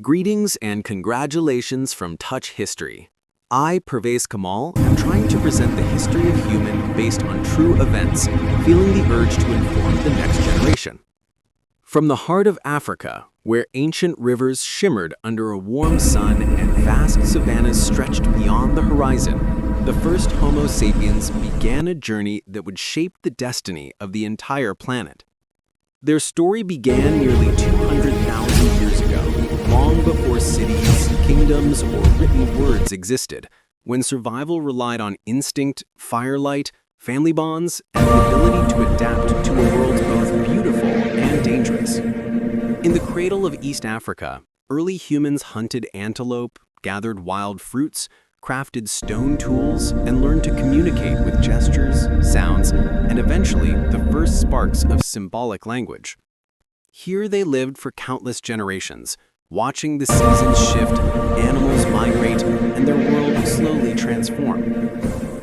Greetings and congratulations from Touch History. I, Pervez Kamal, am trying to present the history of human based on true events, feeling the urge to inform the next generation. From the heart of Africa, where ancient rivers shimmered under a warm sun and vast savannas stretched beyond the horizon, the first Homo sapiens began a journey that would shape the destiny of the entire planet. Their story began nearly 200,000 years ago, long before cities, kingdoms, or written words existed, when survival relied on instinct, firelight, family bonds, and the ability to adapt to a world both beautiful and dangerous. In the cradle of East Africa, early humans hunted antelope, gathered wild fruits, crafted stone tools, and learned to communicate with gestures, sounds, and eventually the first sparks of symbolic language. Here they lived for countless generations, watching the seasons shift, animals migrate, and their world slowly transform.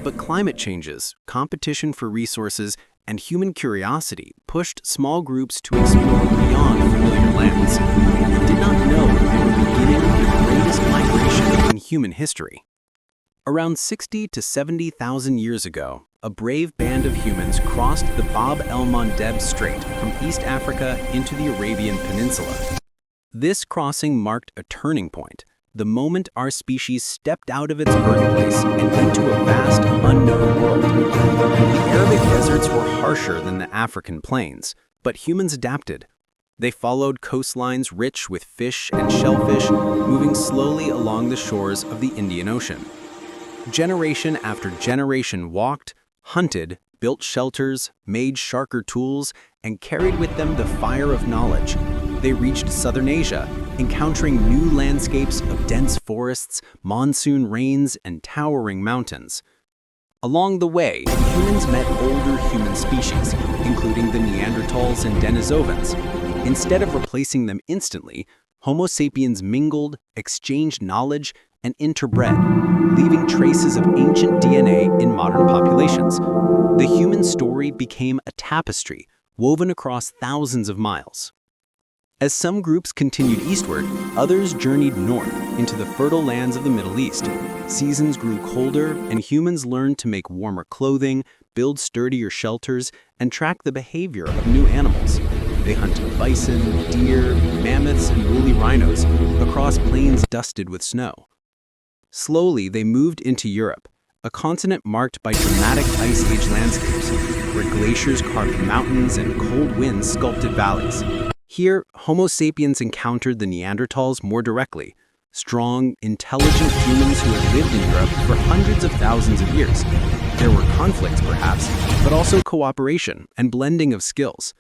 But climate changes, competition for resources, and human curiosity pushed small groups to explore beyond familiar lands. They did not know they were beginning the greatest migration in human history. Around 60 to 70,000 years ago, a brave band of humans crossed the Bab-el-Mandeb strait from East Africa into the Arabian Peninsula. This crossing marked a turning point, the moment our species stepped out of its birthplace and into a vast, unknown world. The Arabic deserts were harsher than the African plains, but humans adapted. They followed coastlines rich with fish and shellfish, moving slowly along the shores of the Indian Ocean. Generation after generation walked, hunted, built shelters, made sharper tools, and carried with them the fire of knowledge. They reached southern Asia, encountering new landscapes of dense forests, monsoon rains, and towering mountains. Along the way, humans met older human species, including the Neanderthals and Denisovans. Instead of replacing them instantly, Homo sapiens mingled, exchanged knowledge, and interbred, leaving traces of ancient DNA in modern populations. The human story became a tapestry woven across thousands of miles. As some groups continued eastward, others journeyed north into the fertile lands of the Middle East. Seasons grew colder, and humans learned to make warmer clothing, build sturdier shelters, and track the behavior of new animals. They hunted bison, deer, mammoths, and woolly rhinos across plains dusted with snow. Slowly, they moved into Europe, a continent marked by dramatic Ice Age landscapes, where glaciers carved mountains and cold winds sculpted valleys. Here, Homo sapiens encountered the Neanderthals more directly, strong, intelligent humans who had lived in Europe for hundreds of thousands of years. There were conflicts, perhaps, but also cooperation and blending of skills.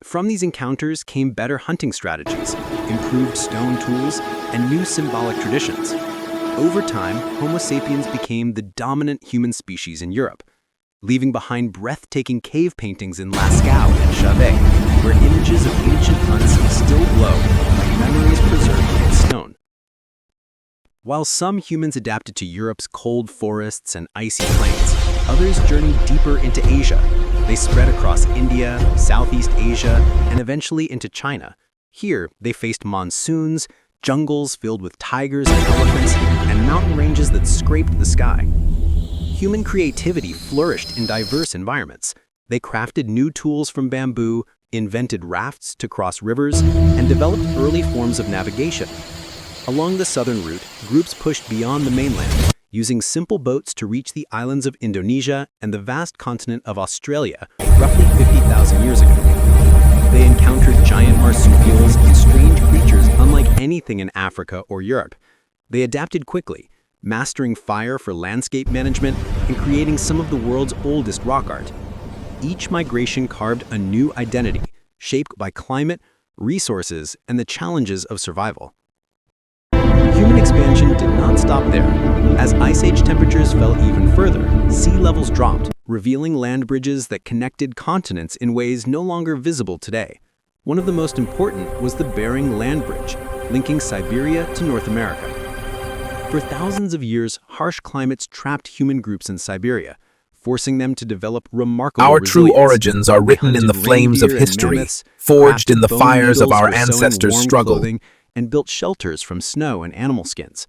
From these encounters came better hunting strategies, improved stone tools, and new symbolic traditions. Over time, Homo sapiens became the dominant human species in Europe, leaving behind breathtaking cave paintings in Lascaux and Chauvet, where images of ancient hunts still glow like memories preserved in stone. While some humans adapted to Europe's cold forests and icy plains, others journeyed deeper into Asia. They spread across India, Southeast Asia, and eventually into China. Here, they faced monsoons, jungles filled with tigers and elephants, and mountain ranges that scraped the sky. Human creativity flourished in diverse environments. They crafted new tools from bamboo, invented rafts to cross rivers, and developed early forms of navigation. Along the southern route, groups pushed beyond the mainland, using simple boats to reach the islands of Indonesia and the vast continent of Australia roughly 50,000 years ago. They encountered giant marsupials and strange creatures unlike anything in Africa or Europe. They adapted quickly, mastering fire for landscape management and creating some of the world's oldest rock art. Each migration carved a new identity, shaped by climate, resources, and the challenges of survival. Human expansion did not stop there. As Ice Age temperatures fell even further, sea levels dropped, revealing land bridges that connected continents in ways no longer visible today. One of the most important was the Bering Land Bridge, linking Siberia to North America. For thousands of years, harsh climates trapped human groups in Siberia, forcing them to develop remarkable Our resilience. true origins are written in the flames of history, forged in the fires of our ancestors' struggle. and built shelters from snow and animal skins.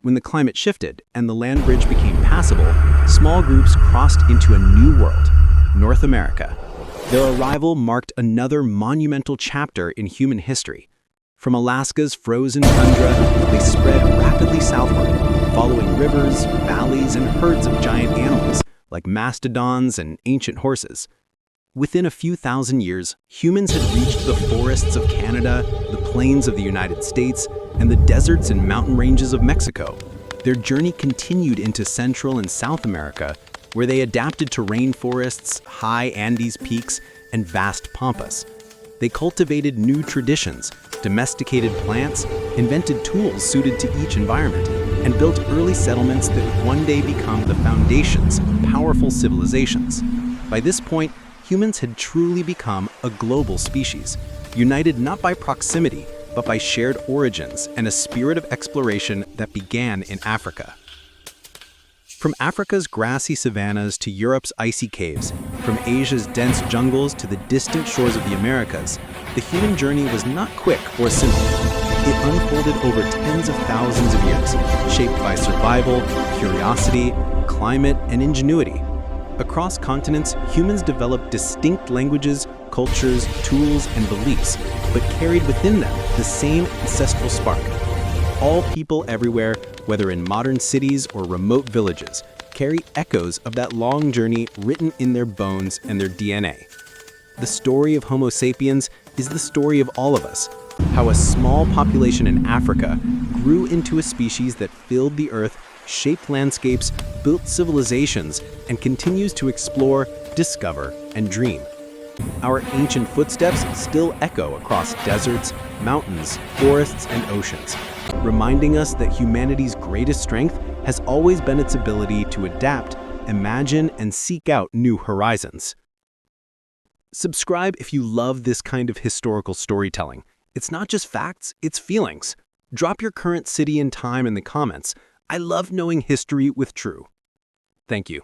When the climate shifted and the land bridge became passable, small groups crossed into a new world, North America. Their arrival marked another monumental chapter in human history. From Alaska's frozen tundra, they spread rapidly southward, following rivers, valleys, and herds of giant animals like mastodons and ancient horses. Within a few thousand years, humans had reached the forests of Canada, the plains of the United States, and the deserts and mountain ranges of Mexico. Their journey continued into Central and South America, where they adapted to rainforests, high Andes peaks, and vast pampas. They cultivated new traditions, domesticated plants, invented tools suited to each environment, and built early settlements that would one day become the foundations of powerful civilizations. By this point, humans had truly become a global species, united not by proximity, but by shared origins and a spirit of exploration that began in Africa. From Africa's grassy savannas to Europe's icy caves, from Asia's dense jungles to the distant shores of the Americas, the human journey was not quick or simple. It unfolded over tens of thousands of years, shaped by survival, curiosity, climate, and ingenuity. Across continents, humans developed distinct languages, cultures, tools, and beliefs, but carried within them the same ancestral spark. All people everywhere, whether in modern cities or remote villages, carry echoes of that long journey written in their bones and their DNA. The story of Homo sapiens is the story of all of us, how a small population in Africa grew into a species that filled the earth, shaped landscapes, built civilizations, and continues to explore, discover, and dream. Our ancient footsteps still echo across deserts, mountains, forests, and oceans, reminding us that humanity's greatest strength has always been its ability to adapt, imagine, and seek out new horizons. Subscribe if you love this kind of historical storytelling. It's not just facts, it's feelings. Drop your current city and time in the comments. I love knowing history with True. Thank you.